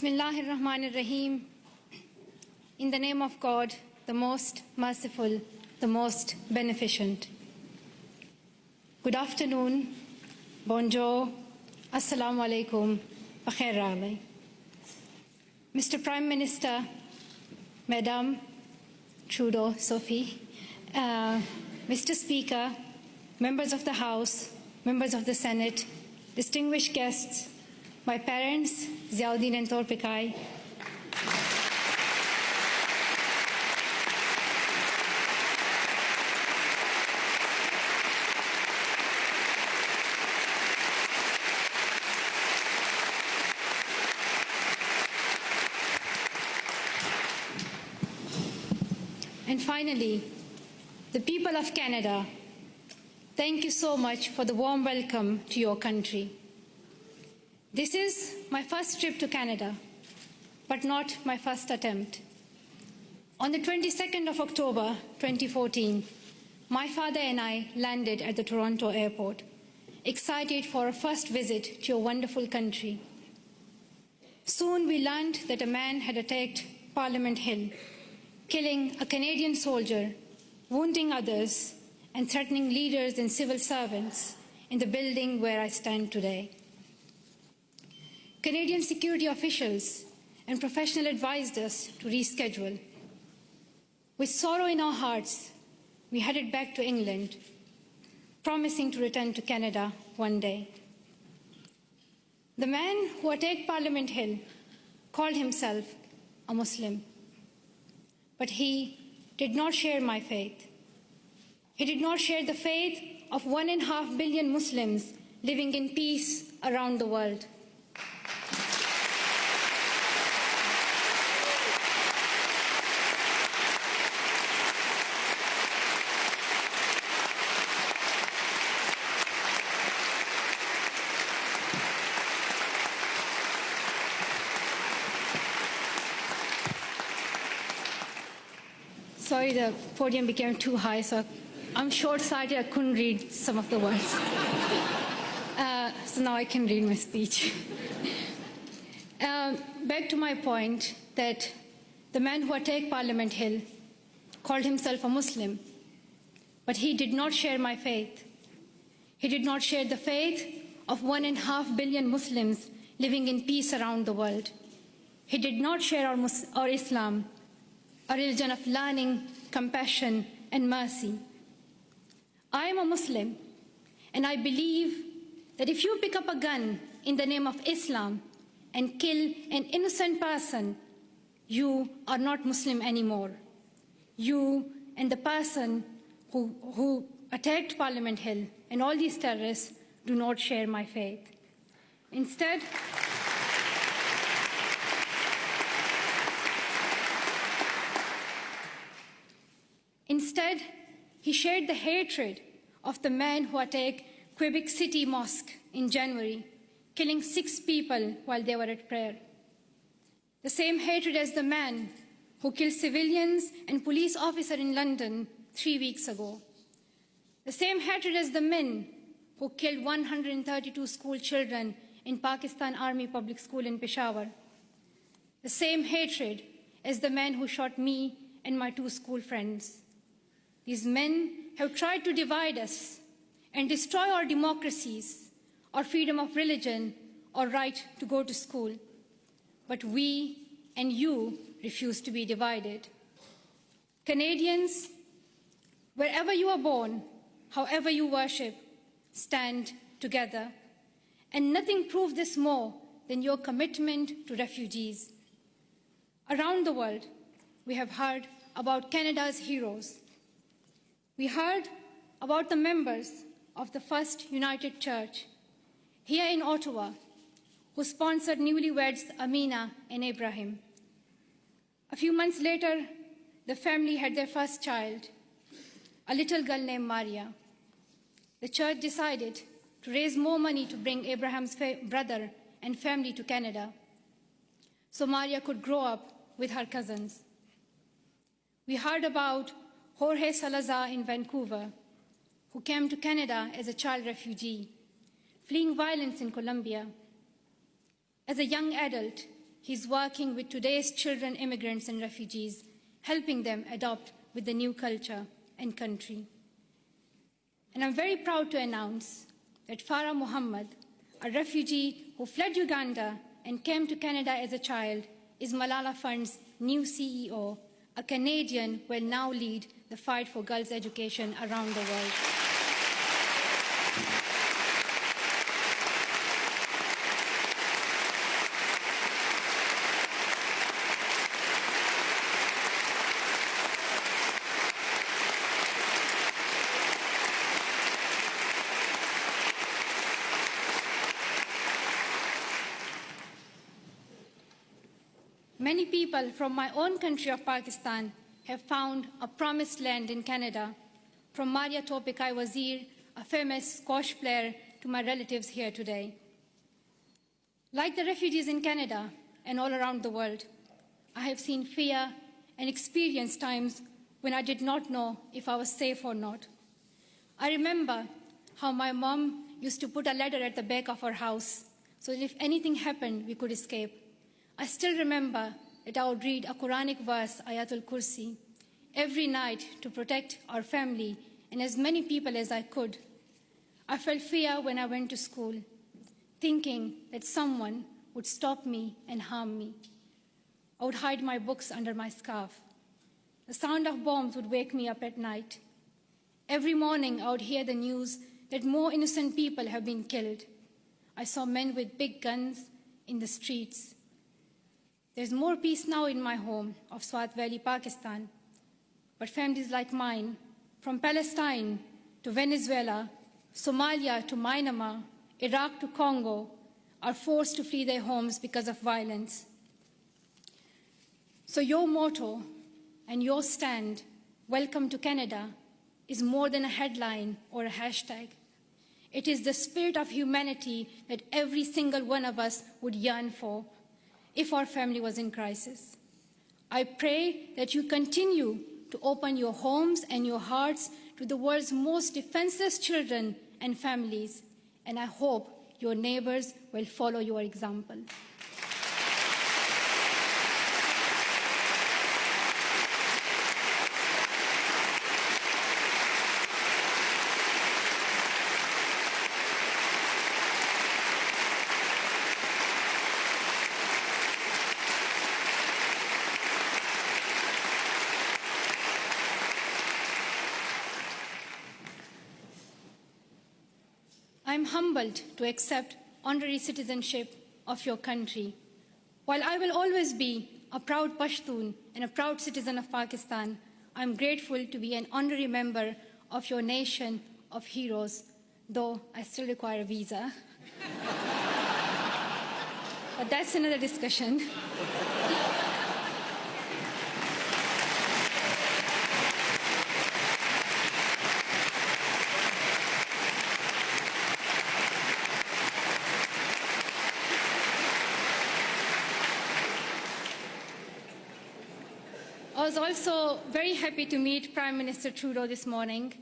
Bismillahir Rahmanir Rahim. In the name of God, the most merciful, the most beneficent. Good afternoon, bonjour, assalamu alaikum, bakhair raghle. Mr. Prime Minister, Madam Trudeau Sophie, Mr. Speaker, members of the House, members of the Senate, distinguished guests, my parents, Ziauddin and Torpikai, and finally, the people of Canada, thank you so much for the warm welcome to your country. This is my first trip to Canada, but not my first attempt. On the 22nd of October 2014, my father and I landed at the Toronto airport, excited for a first visit to your wonderful country. Soon we learned that a man had attacked Parliament Hill, killing a Canadian soldier, wounding others, and threatening leaders and civil servants in the building where I stand today. Canadian security officials and professionals advised us to reschedule. With sorrow in our hearts, we headed back to England, promising to return to Canada one day. The man who attacked Parliament Hill called himself a Muslim, but he did not share my faith. He did not share the faith of 1.5 billion Muslims living in peace around the world. Sorry, the podium became too high, so I'm short-sighted, I couldn't read some of the words. So now I can read my speech. Back to my point that the man who attacked Parliament Hill called himself a Muslim, but he did not share my faith. He did not share the faith of 1.5 billion Muslims living in peace around the world. He did not share our Islam, a religion of learning, compassion, and mercy. I am a Muslim, and I believe that if you pick up a gun in the name of Islam and kill an innocent person, you are not Muslim anymore. You and the person who attacked Parliament Hill and all these terrorists do not share my faith. Instead, he shared the hatred of the man who attacked Quebec City Mosque in January, killing 6 people while they were at prayer. The same hatred as the man who killed civilians and police officers in London 3 weeks ago. The same hatred as the men who killed 132 school children in Pakistan Army Public School in Peshawar. The same hatred as the man who shot me and my 2 school friends. These men have tried to divide us and destroy our democracies, our freedom of religion, our right to go to school. But we and you refuse to be divided. Canadians, wherever you are born, however you worship, stand together. And nothing proves this more than your commitment to refugees. Around the world, we have heard about Canada's heroes. We heard about the members of the First United Church here in Ottawa, who sponsored newlyweds Amina and Ibrahim. A few months later, the family had their first child, a little girl named Maria. The church decided to raise more money to bring Abraham's brother and family to Canada, so Maria could grow up with her cousins. We heard about Jorge Salazar in Vancouver, who came to Canada as a child refugee, fleeing violence in Colombia. As a young adult, He's working with today's children, immigrants, and refugees, helping them adopt with the new culture and country. And I'm very proud to announce that Farah Muhammad, a refugee who fled Uganda and came to Canada as a child, is Malala Fund's new CEO, a Canadian who will now lead the fight for girls' education around the world. Many people from my own country of Pakistan have found a promised land in Canada, from Maria Topikai Wazir, a famous squash player, to my relatives here today. Like the refugees in Canada and all around the world, I have seen fear and experienced times when I did not know if I was safe or not. I remember how my mom used to put a ladder at the back of our house so that if anything happened, we could escape. I still remember that I would read a Quranic verse, Ayatul Kursi, every night to protect our family and as many people as I could. I felt fear when I went to school, thinking that someone would stop me and harm me. I would hide my books under my scarf. The sound of bombs would wake me up at night. Every morning I would hear the news that more innocent people have been killed. I saw men with big guns in the streets. There's more peace now in my home of Swat Valley, Pakistan. But families like mine, from Palestine to Venezuela, Somalia to Myanmar, Iraq to Congo, are forced to flee their homes because of violence. So your motto and your stand, "Welcome to Canada," is more than a headline or a hashtag. It is the spirit of humanity that every single one of us would yearn for if our family was in crisis. I pray that you continue to open your homes and your hearts to the world's most defenseless children and families, and I hope your neighbors will follow your example. I'm humbled to accept honorary citizenship of your country. While I will always be a proud Pashtun and a proud citizen of Pakistan, I'm grateful to be an honorary member of your nation of heroes, though I still require a visa. But that's another discussion. I was also very happy to meet Prime Minister Trudeau this morning.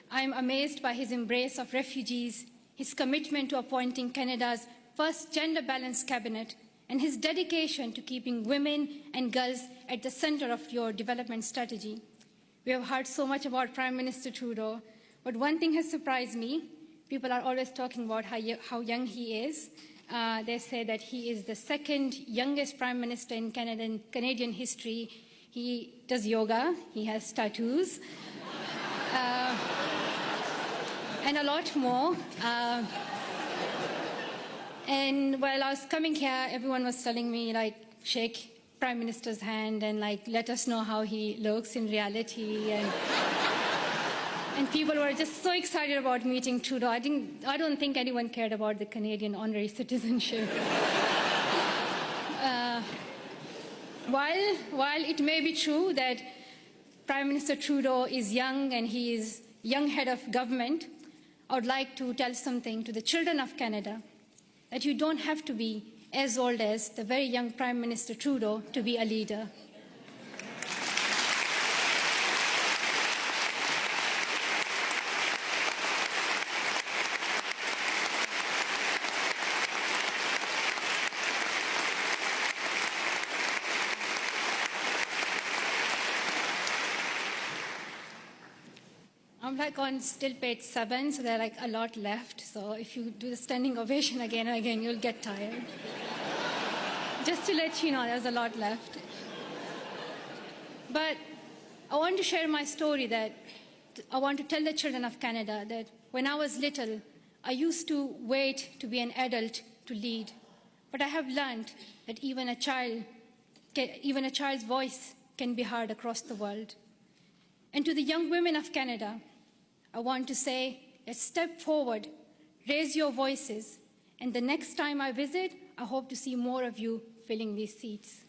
I'm amazed by his embrace of refugees, his commitment to appointing Canada's first gender-balanced cabinet, and his dedication to keeping women and girls at the center of your development strategy. We have heard so much about Prime Minister Trudeau, but one thing has surprised me. People are always talking about how young he is. They say that he is the second youngest Prime Minister in Canadian history. He does yoga, he has tattoos, and a lot more. And while I was coming here, everyone was telling me, like, shake Prime Minister's hand and, like, let us know how he looks in reality. And people were just so excited about meeting Trudeau. I don't think anyone cared about the Canadian honorary citizenship. While it may be true that Prime Minister Trudeau is young and he is young head of government, I would like to tell something to the children of Canada, that you don't have to be as old as the very young Prime Minister Trudeau to be a leader. I'm like on still page 7, so there are like a lot left. So if you do the standing ovation again and again, you'll get tired. Just to let you know, there's a lot left. But I want to share my story that I want to tell the children of Canada that when I was little, I used to wait to be an adult to lead. But I have learned that even a child's voice can be heard across the world. And to the young women of Canada, I want to say, let's step forward, raise your voices, and the next time I visit, I hope to see more of you filling these seats.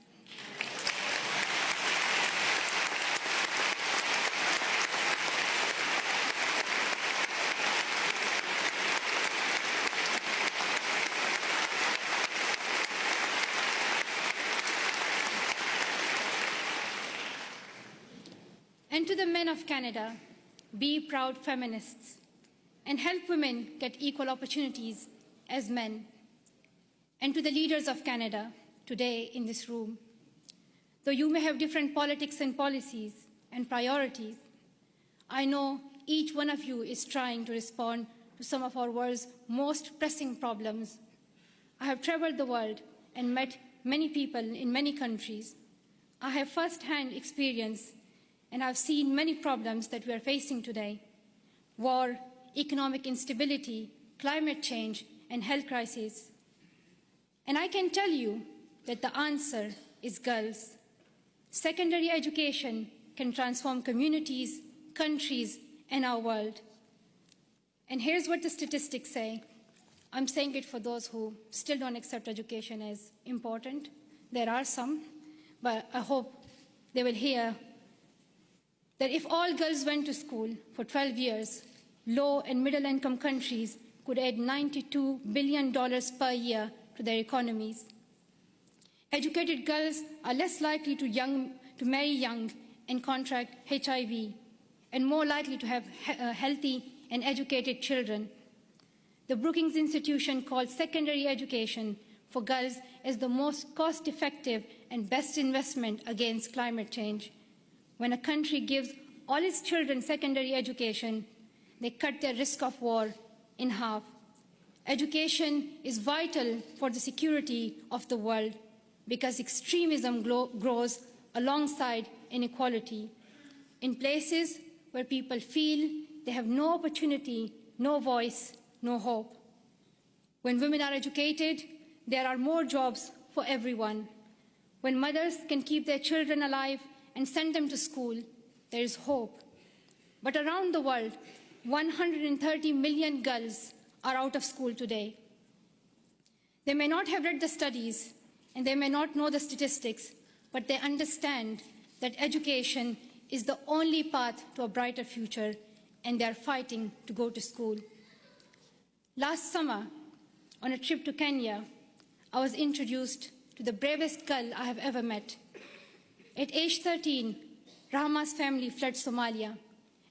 And to the men of Canada, be proud feminists and help women get equal opportunities as men. And to the leaders of Canada today in this room, though you may have different politics and policies and priorities, I know each one of you is trying to respond to some of our world's most pressing problems. I have traveled the world and met many people in many countries. I have first-hand experience and I've seen many problems that we are facing today: war, economic instability, climate change, and health crises. And I can tell you that the answer is girls. Secondary education can transform communities, countries, and our world. And here's what the statistics say. I'm saying it for those who still don't accept education as important. There are some, but I hope they will hear that if all girls went to school for 12 years, low and middle income countries could add $92 billion per year to their economies. Educated girls are less likely to marry young and contract HIV, and more likely to have healthy and educated children. The Brookings Institution calls secondary education for girls as the most cost-effective and best investment against climate change. When a country gives all its children secondary education, they cut their risk of war in half. Education is vital for the security of the world because extremism grows alongside inequality. In places where people feel they have no opportunity, no voice, no hope. When women are educated, there are more jobs for everyone. When mothers can keep their children alive and send them to school, there is hope. But around the world, 130 million girls are out of school today. They may not have read the studies and they may not know the statistics, but they understand that education is the only path to a brighter future, and they are fighting to go to school. Last summer, on a trip to Kenya, I was introduced to the bravest girl I have ever met. At age 13, Rahma's family fled Somalia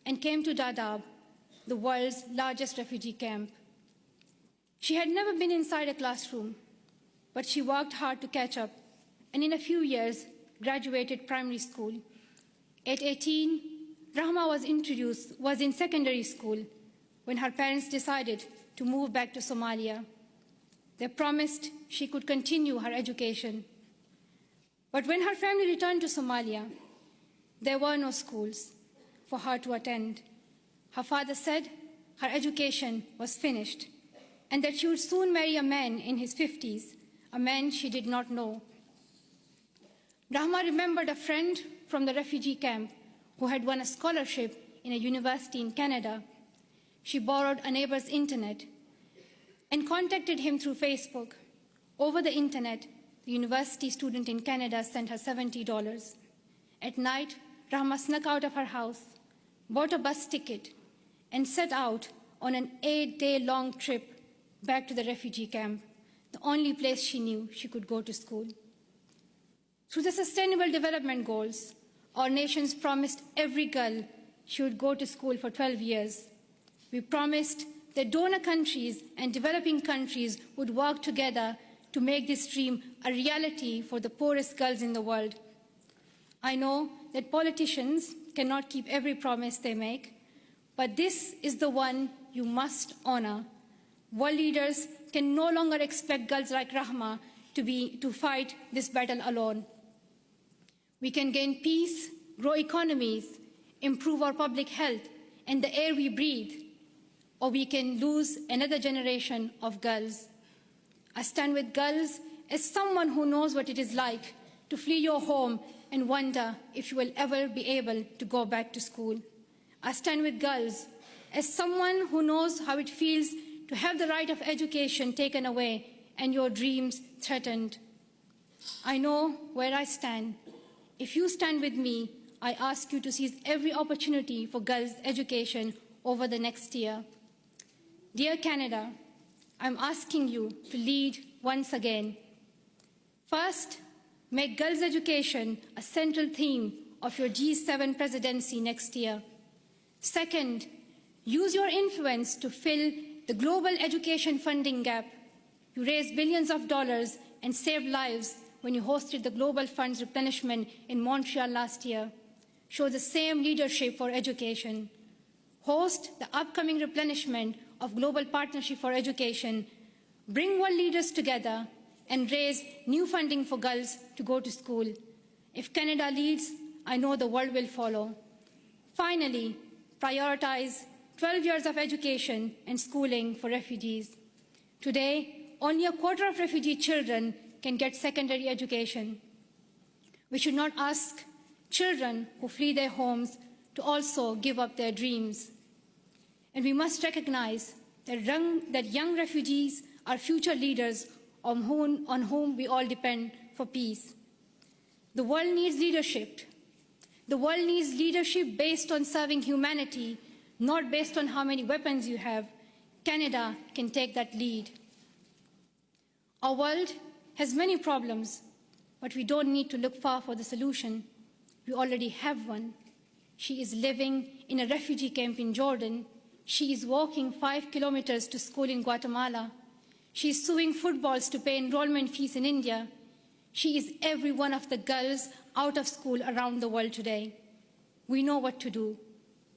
and came to Dadaab, the world's largest refugee camp. She had never been inside a classroom, but she worked hard to catch up, and in a few years, graduated primary school. At 18, Rahma was in secondary school when her parents decided to move back to Somalia. They promised she could continue her education. But when her family returned to Somalia, there were no schools for her to attend. Her father said her education was finished and that she would soon marry a man in his 50s, a man she did not know. Rahma remembered a friend from the refugee camp who had won a scholarship in a university in Canada. She borrowed a neighbor's internet and contacted him through Facebook. Over the internet, the university student in Canada sent her $70. At night, Rahma snuck out of her house, bought a bus ticket, and set out on an 8-day-long trip back to the refugee camp, the only place she knew she could go to school. Through the Sustainable Development Goals, our nations promised every girl she would go to school for 12 years. We promised that donor countries and developing countries would work together to make this dream a reality for the poorest girls in the world. I know that politicians cannot keep every promise they make, but this is the one you must honor. World leaders can no longer expect girls like Rahma to fight this battle alone. We can gain peace, grow economies, improve our public health and the air we breathe, or we can lose another generation of girls. I stand with girls as someone who knows what it is like to flee your home and wonder if you will ever be able to go back to school. I stand with girls as someone who knows how it feels to have the right of education taken away and your dreams threatened. I know where I stand. If you stand with me, I ask you to seize every opportunity for girls' education over the next year. Dear Canada, I'm asking you to lead once again. First, make girls' education a central theme of your G7 presidency next year. Second, use your influence to fill the global education funding gap. You raised billions of dollars and saved lives when you hosted the Global Fund's replenishment in Montreal last year. Show the same leadership for education. Host the upcoming replenishment of Global Partnership for Education. Bring world leaders together and raise new funding for girls to go to school. If Canada leads, I know the world will follow. Finally, prioritize 12 years of education and schooling for refugees. Today, only a quarter of refugee children can get secondary education. We should not ask children who flee their homes to also give up their dreams. And we must recognize that young refugees are future leaders on whom we all depend for peace. The world needs leadership. The world needs leadership based on serving humanity, not based on how many weapons you have. Canada can take that lead. Our world has many problems, but we don't need to look far for the solution. We already have one. She is living in a refugee camp in Jordan. She is walking 5 kilometers to school in Guatemala. She is suing footballs to pay enrollment fees in India. She is every one of the girls out of school around the world today. We know what to do,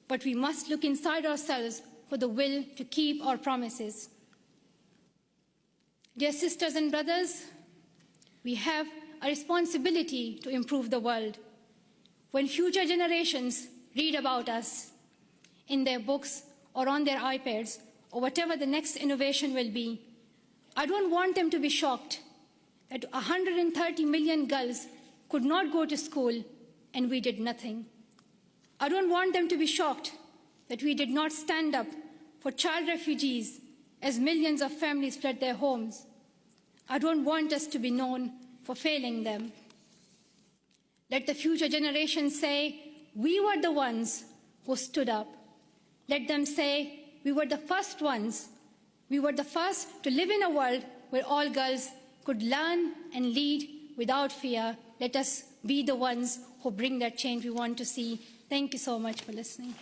but we must look inside ourselves for the will to keep our promises. Dear sisters and brothers, we have a responsibility to improve the world. When future generations read about us in their books or on their iPads or whatever the next innovation will be, I don't want them to be shocked that 130 million girls could not go to school and we did nothing. I don't want them to be shocked that we did not stand up for child refugees as millions of families fled their homes. I don't want us to be known for failing them. Let the future generations say, we were the ones who stood up. Let them say, we were the first ones. We were the first to live in a world where all girls could learn and lead without fear. Let us be the ones who bring that change we want to see. Thank you so much for listening.